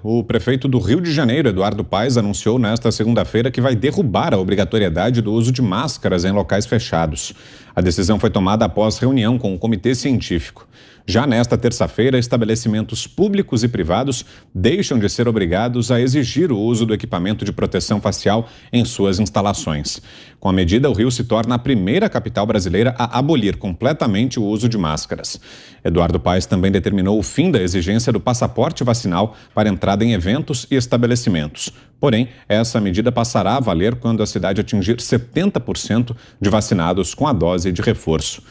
O prefeito do Rio de Janeiro, Eduardo Paes, anunciou nesta segunda-feira que vai derrubar a obrigatoriedade do uso de máscaras em locais fechados. A decisão foi tomada após reunião com o comitê científico. Já nesta terça-feira, estabelecimentos públicos e privados deixam de ser obrigados a exigir o uso do equipamento de proteção facial em suas instalações. Com a medida, o Rio se torna a primeira capital brasileira a abolir completamente o uso de máscaras. Eduardo Paes também determinou o fim da exigência do passaporte vacinal para entrada em eventos e estabelecimentos. Porém, essa medida passará a valer quando a cidade atingir 70% de vacinados com a dose de reforço.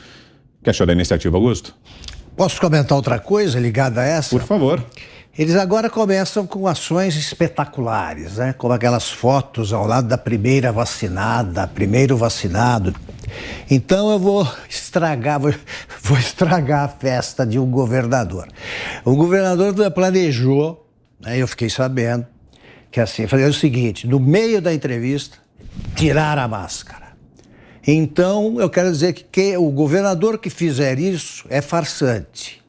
O que achou da iniciativa, Augusto? Posso comentar outra coisa ligada a essa? Por favor. Eles agora começam com ações espetaculares, né? Como aquelas fotos ao lado da primeira vacinada, primeiro vacinado. Então eu vou estragar a festa de um governador. O governador planejou, né, eu fiquei sabendo, que assim, fazer o seguinte, no meio da entrevista, tirar a máscara. Então, eu quero dizer que o governador que fizer isso é farsante.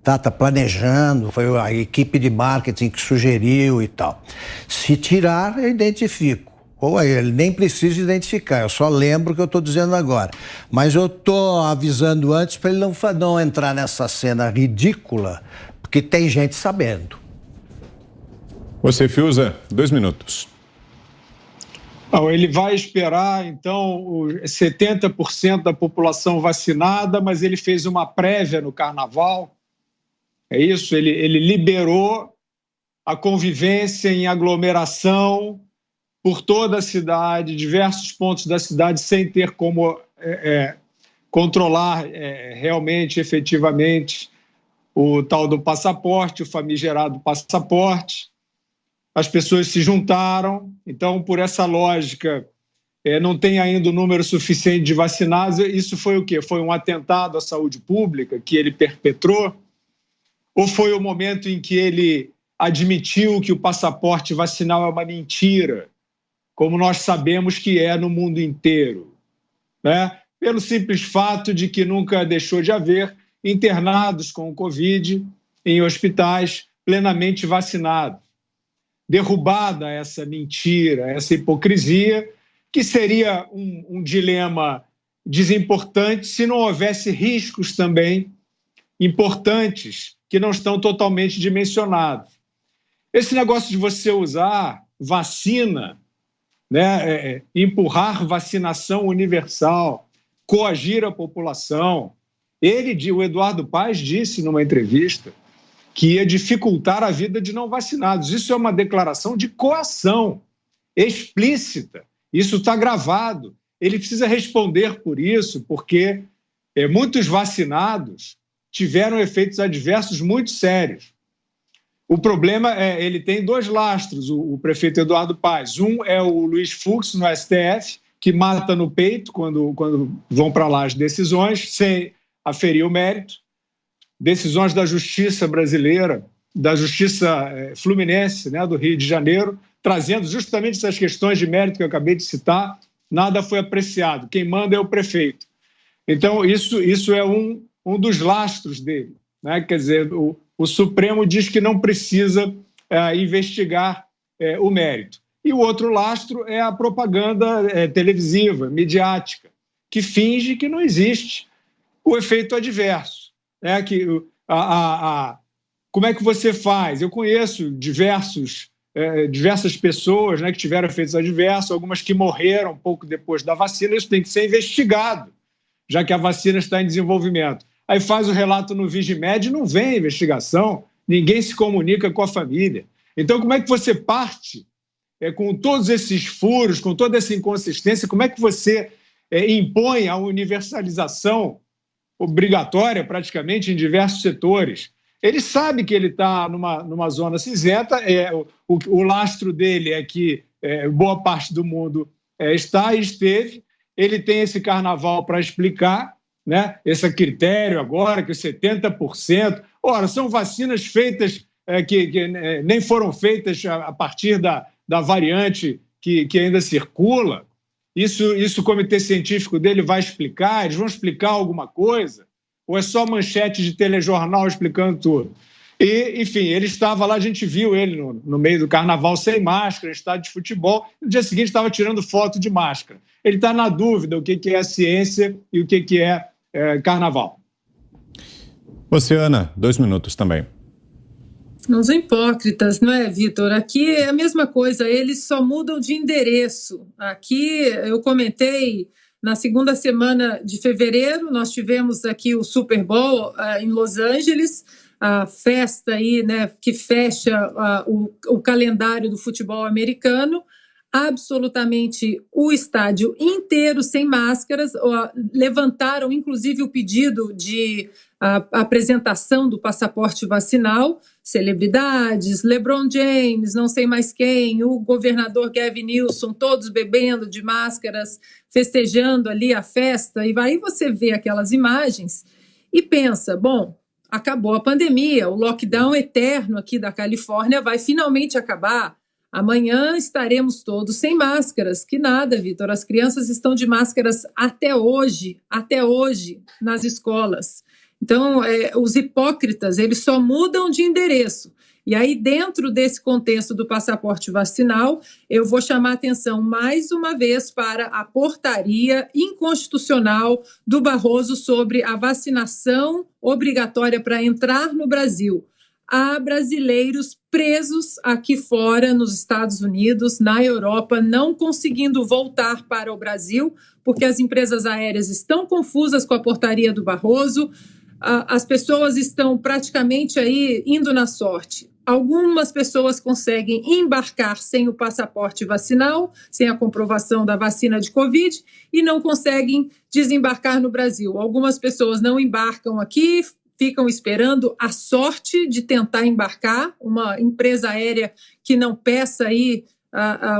Tá planejando, foi a equipe de marketing que sugeriu e tal. Se tirar, eu identifico. Ou ele nem precisa identificar, eu só lembro o que eu estou dizendo agora. Mas eu estou avisando antes para ele não entrar nessa cena ridícula, porque tem gente sabendo. Você, Fiuza, 2 minutos. Ele vai esperar, então, 70% da população vacinada, mas ele fez uma prévia no Carnaval. É isso? Ele liberou a convivência em aglomeração por toda a cidade, diversos pontos da cidade, sem ter como controlar realmente, efetivamente, o tal do passaporte, o famigerado passaporte. As pessoas se juntaram, então, por essa lógica, não tem ainda o número suficiente de vacinados. Isso foi o quê? Foi um atentado à saúde pública que ele perpetrou? Ou foi o momento em que ele admitiu que o passaporte vacinal é uma mentira, como nós sabemos que é no mundo inteiro, né? Pelo simples fato de que nunca deixou de haver internados com o Covid em hospitais plenamente vacinados. Derrubada essa mentira, essa hipocrisia, que seria um dilema desimportante se não houvesse riscos também importantes que não estão totalmente dimensionados. Esse negócio de você usar vacina, né, empurrar vacinação universal, coagir a população. O Eduardo Paes disse numa entrevista que ia dificultar a vida de não vacinados. Isso é uma declaração de coação explícita. Isso está gravado. Ele precisa responder por isso, porque muitos vacinados tiveram efeitos adversos muito sérios. O problema ele tem 2 lastros, o prefeito Eduardo Paes. Um é o Luiz Fux, no STF, que mata no peito quando vão para lá as decisões, sem aferir o mérito. Decisões da justiça brasileira, da justiça fluminense, né, do Rio de Janeiro, trazendo justamente essas questões de mérito que eu acabei de citar, nada foi apreciado. Quem manda é o prefeito. Então, isso é um dos lastros dele, né? Quer dizer, o Supremo diz que não precisa investigar o mérito. E o outro lastro é a propaganda televisiva, midiática, que finge que não existe o efeito adverso. Como é que você faz? Eu conheço diversas pessoas, né, que tiveram efeitos adversos, algumas que morreram pouco depois da vacina. Isso tem que ser investigado, já que a vacina está em desenvolvimento. Aí faz o relato no Vigimed, não vem a investigação, ninguém se comunica com a família. Então, como é que você parte com todos esses furos, com toda essa inconsistência, como é que você impõe a universalização obrigatória, praticamente, em diversos setores? Ele sabe que ele está numa zona cinzenta, o lastro dele é que boa parte do mundo está e esteve. Ele tem esse carnaval para explicar, né? Esse critério agora, que 70%... Ora, são vacinas feitas que nem foram feitas a partir da variante que ainda circula. Isso o comitê científico dele vai explicar? Eles vão explicar alguma coisa? Ou é só manchete de telejornal explicando tudo? E, enfim, ele estava lá, a gente viu ele no meio do carnaval sem máscara, em estádio de futebol. No dia seguinte estava tirando foto de máscara. Ele está na dúvida o que é ciência e o que é carnaval. Oceana, 2 minutos também. Os hipócritas, não é, Vitor? Aqui é a mesma coisa, eles só mudam de endereço. Aqui eu comentei, na segunda semana de fevereiro, nós tivemos aqui o Super Bowl em Los Angeles, a festa aí, né, que fecha o calendário do futebol americano. Absolutamente o estádio inteiro sem máscaras, levantaram inclusive o pedido de apresentação do passaporte vacinal, celebridades, LeBron James, não sei mais quem, o governador Gavin Newsom, todos bebendo de máscaras, festejando ali a festa, e aí você vê aquelas imagens e pensa, bom, acabou a pandemia, o lockdown eterno aqui da Califórnia vai finalmente acabar. Amanhã estaremos todos sem máscaras. Que nada, Vitor. As crianças estão de máscaras até hoje, nas escolas. Então, os hipócritas, eles só mudam de endereço. E aí, dentro desse contexto do passaporte vacinal, eu vou chamar a atenção mais uma vez para a portaria inconstitucional do Barroso sobre a vacinação obrigatória para entrar no Brasil. Há brasileiros presos aqui fora, nos Estados Unidos, na Europa, não conseguindo voltar para o Brasil, porque as empresas aéreas estão confusas com a portaria do Barroso, as pessoas estão praticamente aí indo na sorte. Algumas pessoas conseguem embarcar sem o passaporte vacinal, sem a comprovação da vacina de Covid, e não conseguem desembarcar no Brasil. Algumas pessoas não embarcam aqui, ficam esperando a sorte de tentar embarcar, uma empresa aérea que não peça aí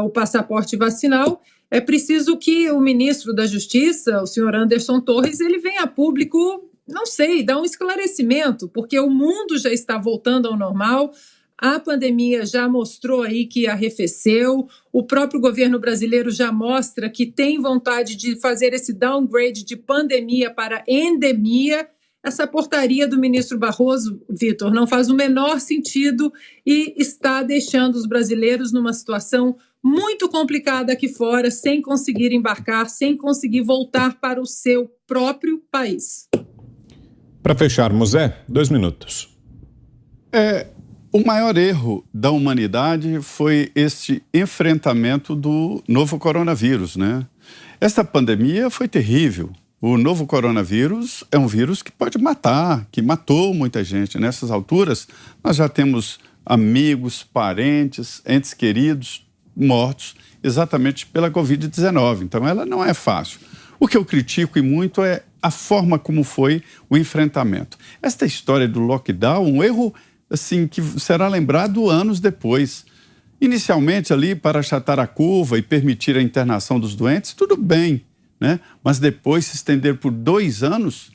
o passaporte vacinal. É preciso que o ministro da Justiça, o senhor Anderson Torres, ele venha a público, não sei, dar um esclarecimento, porque o mundo já está voltando ao normal, a pandemia já mostrou aí que arrefeceu, o próprio governo brasileiro já mostra que tem vontade de fazer esse downgrade de pandemia para endemia. Essa portaria do ministro Barroso, Vitor, não faz o menor sentido e está deixando os brasileiros numa situação muito complicada aqui fora, sem conseguir embarcar, sem conseguir voltar para o seu próprio país. Para fecharmos, 2 minutos. O maior erro da humanidade foi este enfrentamento do novo coronavírus, né? Esta pandemia foi terrível. O novo coronavírus é um vírus que pode matar, que matou muita gente. Nessas alturas, nós já temos amigos, parentes, entes queridos mortos exatamente pela Covid-19. Então, ela não é fácil. O que eu critico e muito é a forma como foi o enfrentamento. Esta história do lockdown, um erro assim, que será lembrado anos depois. Inicialmente, ali, para achatar a curva e permitir a internação dos doentes, tudo bem, né? Mas depois se estender por 2 anos,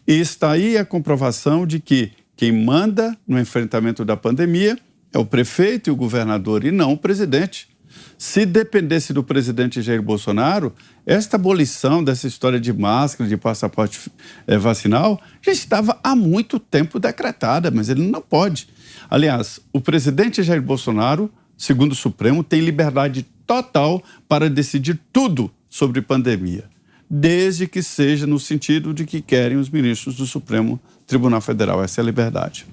e está aí a comprovação de que quem manda no enfrentamento da pandemia é o prefeito e o governador e não o presidente. Se dependesse do presidente Jair Bolsonaro, esta abolição dessa história de máscara, de passaporte vacinal, já estava há muito tempo decretada, mas ele não pode. Aliás, o presidente Jair Bolsonaro, segundo o Supremo, tem liberdade total para decidir tudo sobre pandemia, desde que seja no sentido de que querem os ministros do Supremo Tribunal Federal. Essa é a liberdade.